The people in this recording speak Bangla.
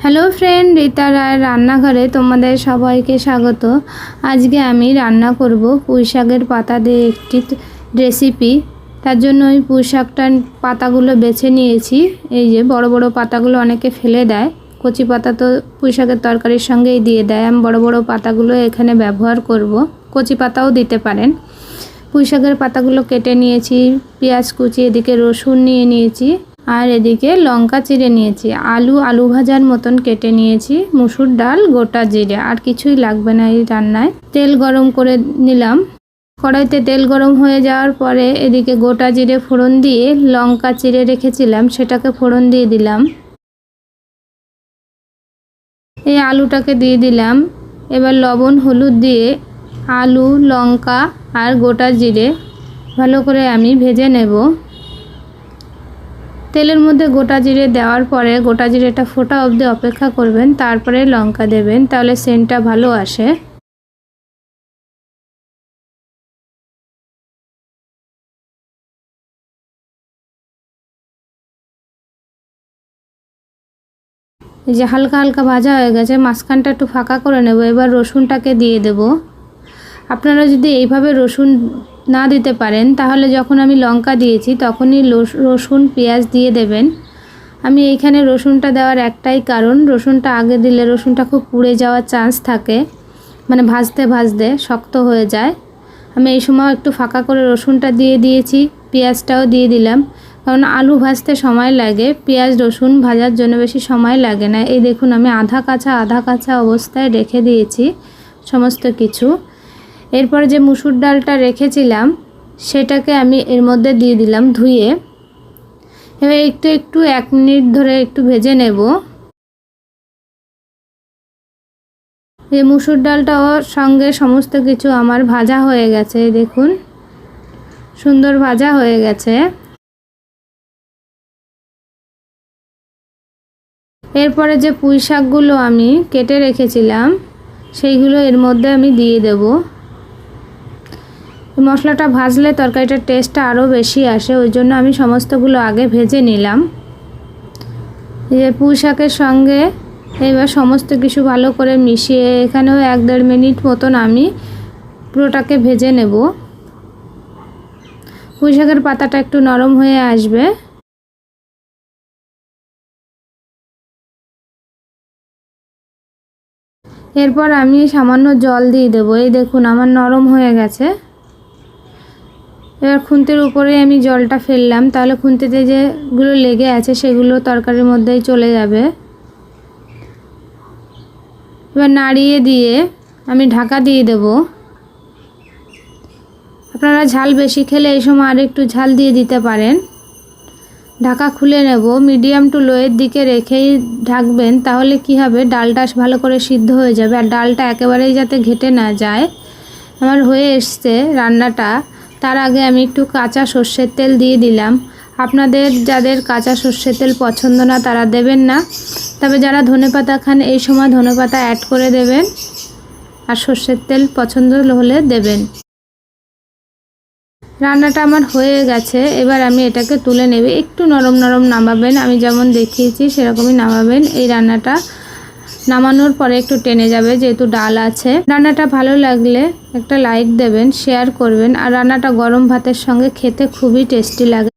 হ্যালো ফ্রেন্ড, রিতা রায়ের রান্নাঘরে তোমাদের সবাইকে স্বাগত। আজকে আমি রান্না করব পুঁইশাকের পাতা দিয়ে একটি রেসিপি। তার জন্য ওই পুঁইশাকটার পাতাগুলো বেছে নিয়েছি। এই যে বড় বড় পাতাগুলো অনেকে ফেলে দেয়, কচি পাতা তো পুঁইশাকের তরকারির সঙ্গেই দিয়ে দেয়। আমি বড় বড় পাতাগুলো এখানে ব্যবহার করব, কচি পাতাও দিতে পারেন। পুঁইশাকের পাতাগুলো কেটে নিয়েছি, পেঁয়াজ কুচি, এদিকে রসুন নিয়ে নিয়েছি, আর এদিকে লঙ্কা চিড়ে নিয়েছি, আলু ভাজার মতন কেটে নিয়েছি, মুসুর ডাল, গোটা জিরে, আর কিছুই লাগবে না এই রান্নায়। তেল গরম করে নিলাম। কড়াইতে তেল গরম হয়ে যাওয়ার পরে এদিকে গোটা জিরে ফোড়ন দিয়ে লঙ্কা চিড়ে রেখেছিলাম সেটাকে ফোড়ন দিয়ে দিলাম। এই আলুটাকে দিয়ে দিলাম। এবার লবণ হলুদ দিয়ে আলু, লঙ্কা আর গোটা জিরে ভালো করে আমি ভেজে নেব। তেলের মধ্যে গোটা জিরে দেওয়ার পরে গোটা জিরেটা ফোটা অবধি অপেক্ষা করবেন, তারপরে লঙ্কা দেবেন, তাহলে সেন্টটা ভালো আসে। এই যে হালকা হালকা ভাজা হয়ে গেছে, মাঝখানটা একটু ফাঁকা করে নেব। এবার রসুনটাকে দিয়ে দেব। আপনারা যদি এইভাবে রসুন না দিতে পারেন তাহলে যখন আমি লঙ্কা দিয়েছি তখনই রসুন পেঁয়াজ দিয়ে দেবেন। আমি এইখানে রসুনটা দেওয়ার একটাই কারণ, রসুনটা আগে দিলে রসুনটা খুব পুড়ে যাওয়ার চান্স থাকে, মানে ভাজতে ভাজতে শক্ত হয়ে যায়। আমি এই সময় একটু ফাঁকা করে রসুনটা দিয়ে দিয়েছি, পেঁয়াজটাও দিয়ে দিলাম, কারণ আলু ভাজতে সময় লাগে, পেঁয়াজ রসুন ভাজার জন্য বেশি সময় লাগে না। এই দেখুন আমি আধা কাঁচা অবস্থায় রেখে দিয়েছি সমস্ত কিছু। এরপর যে মুসুর ডালটা রেখেছিলাম সেটাকে আমি এর মধ্যে দিয়ে দিলাম ধুয়ে। এবার একটু 1 মিনিট ধরে একটু ভেজে নেব। এই মুসুর ডালটাও সঙ্গে সমস্ত কিছু আমার ভাজা হয়ে গেছে, দেখুন সুন্দর ভাজা হয়ে গেছে। এরপরে যে পুঁই শাকগুলো আমি কেটে রেখেছিলাম সেইগুলো এর মধ্যে আমি দিয়ে দেব। মশলাটা ভাজলে তরকারিটার টেস্টটা আরও বেশি আসে, ওই জন্য আমি সমস্তগুলো আগে ভেজে নিলাম। এই যে পুঁই শাকের সঙ্গে এবার সমস্ত কিছু ভালো করে মিশিয়ে এখানেও 1-1.5 মিনিট মতন আমি পুরোটাকে ভেজে নেব। পুঁই শাকের পাতাটা একটু নরম হয়ে আসবে। এরপর আমি সামান্য জল দিয়ে দেবো। এই দেখুন আমার নরম হয়ে গেছে। এবার খুন্তির উপরে আমি জলটা ফেললাম, তাহলে খুন্তিতে যেগুলো লেগে আছে সেগুলো তরকারির মধ্যেই চলে যাবে। এবার নাড়িয়ে দিয়ে আমি ঢাকা দিয়ে দেব। আপনারা ঝাল বেশি খেলে এই সময় আর একটু ঝাল দিয়ে দিতে পারেন। ঢাকা খুলে নেব, মিডিয়াম টু লোয়ের দিকে রেখেই ঢাকবেন, তাহলে কি হবে ডালটা ভালো করে সিদ্ধ হয়ে যাবে, আর ডালটা একেবারেই যাতে ঘেটে না যায়। আমার হয়ে এসছে রান্নাটা। তার আগে আমি একটু কাঁচা সর্ষের তেল দিয়ে দিলাম। আপনাদের যাদের কাঁচা সর্ষের তেল পছন্দ না তারা দেবেন না, তবে যারা ধনেপাতা খান এই সময় ধনেপাতা অ্যাড করে দেবেন, আর সর্ষের তেল পছন্দ হলে দেবেন। রান্নাটা আমার হয়ে গেছে, এবার আমি এটাকে তুলে নেব। একটু নরম নরম নামাবেন, আমি যেমন দেখিয়েছি সেরকমই নামাবেন। এই রান্নাটা নামানোর পরে একটু টেনে যাবে যেহেতু ডাল আছে। রান্নাটা ভালো লাগলে একটা লাইক দেবেন, শেয়ার করবেন, আর রান্নাটা গরম ভাতের সঙ্গে খেতে খুবই টেস্টি লাগে।